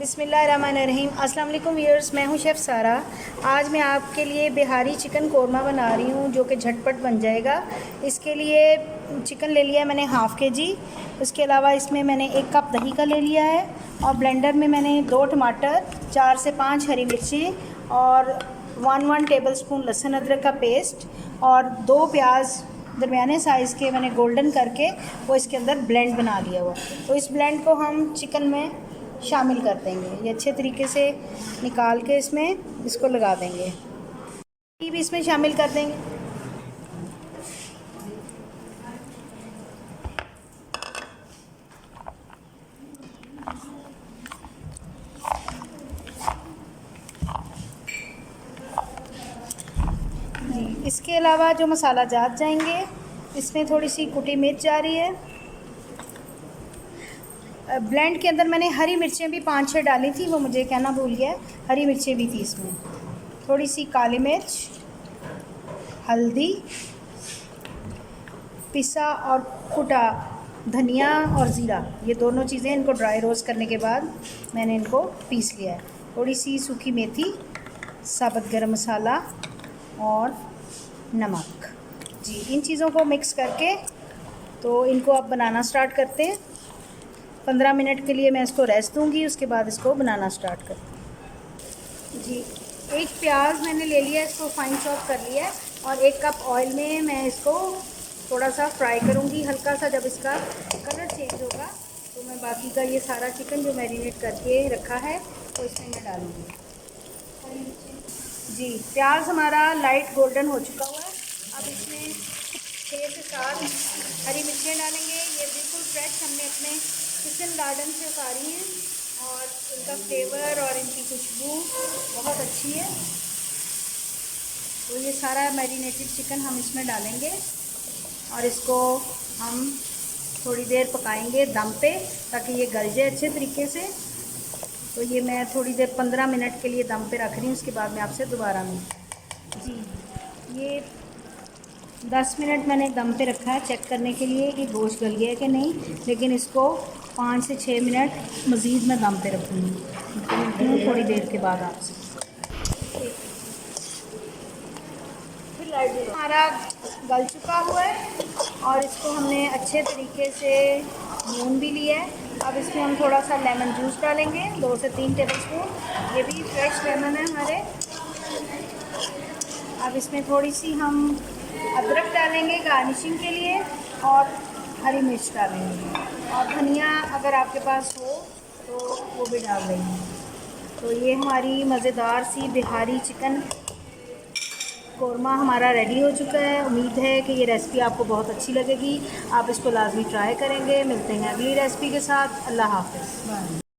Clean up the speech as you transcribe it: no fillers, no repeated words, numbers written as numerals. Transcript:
बिस्मिल्लाहिर्रहमानिर्रहीम। अस्सलाम वालेकुम व्यूअर्स, मैं हूं शेफ़ सारा। आज मैं आपके लिए बिहारी चिकन कोरमा बना रही हूं जो कि झटपट बन जाएगा। इसके लिए चिकन ले लिया है मैंने हाफ़ के जी। उसके अलावा इसमें मैंने 1 कप दही का ले लिया है और ब्लेंडर में मैंने 2 टमाटर, 4 से 5 हरी मिर्ची और 1 टेबल स्पून लहसुन अदरक का पेस्ट और 2 प्याज दरमियाने साइज़ के मैंने गोल्डन करके वो इसके अंदर ब्लेंड बना लिया हुआ। तो इस ब्लेंड को हम चिकन में शामिल कर देंगे। ये अच्छे तरीके से निकाल के इसमें इसको लगा देंगे। ये भी इसमें शामिल कर देंगे। जी, इसके अलावा जो मसाला जात जाएंगे, इसमें थोड़ी सी कुटी मिर्च जा रही है। ब्लेंड के अंदर मैंने हरी मिर्चें भी 5-6 डाली थी, वो मुझे कहना भूल गया। हरी मिर्चें भी थी इसमें, थोड़ी सी काली मिर्च, हल्दी, पिसा और कुटा धनिया और ज़ीरा, ये दोनों चीज़ें इनको ड्राई रोस्ट करने के बाद मैंने इनको पीस लिया है। थोड़ी सी सूखी मेथी, साबुत गरम मसाला और नमक। जी, इन चीज़ों को मिक्स करके तो इनको अब बनाना स्टार्ट करते हैं। 15 मिनट के लिए मैं इसको रेस्ट दूंगी, उसके बाद इसको बनाना स्टार्ट करती हूँ। जी, 1 प्याज मैंने ले लिया, इसको फाइन चॉप कर लिया है और 1 कप ऑयल में मैं इसको थोड़ा सा फ्राई करूँगी हल्का सा। जब इसका कलर चेंज होगा तो मैं बाकी का ये सारा चिकन जो मैरिनेट करके रखा है तो इसमें मैं डालूँगी। जी, प्याज हमारा लाइट गोल्डन हो चुका हुआ है। अब इसमें 6 से 7 हरी मिर्चें डालेंगे। ये बिल्कुल फ्रेश हमने अपने किचन गार्डन से उतारी हैं और इनका फ्लेवर और इनकी खुशबू बहुत अच्छी है। तो ये सारा मैरिनेटेड चिकन हम इसमें डालेंगे और इसको हम थोड़ी देर पकाएंगे दम पे ताकि ये गल जाए अच्छे तरीके से। तो ये मैं थोड़ी देर 15 मिनट के लिए दम पे रख रही हूँ, उसके बाद मैं आपसे दोबारा मिलूँ। जी, ये 10 मिनट मैंने दम पे रखा है चेक करने के लिए कि गोश्त गल गया है कि नहीं, लेकिन इसको 5 से 6 मिनट मज़ीद मैं दम पे रखूँगी। थोड़ी देर के बाद आपसे हमारा गल चुका हुआ है और इसको हमने अच्छे तरीके से भून भी लिया है। अब इसमें हम थोड़ा सा लेमन जूस डालेंगे, 2 से 3 टेबल स्पून। ये भी फ्रेश लेमन है हमारे। अब इसमें थोड़ी सी हम अदरक डालेंगे गार्निशिंग के लिए और हरी मिर्च डालेंगे और धनिया अगर आपके पास हो तो वो भी डाल देंगे। तो ये हमारी मज़ेदार सी बिहारी चिकन कोरमा हमारा रेडी हो चुका है। उम्मीद है कि ये रेसिपी आपको बहुत अच्छी लगेगी। आप इसको लाजमी ट्राई करेंगे। मिलते हैं अगली रेसिपी के साथ। अल्लाह हाफ़िज़।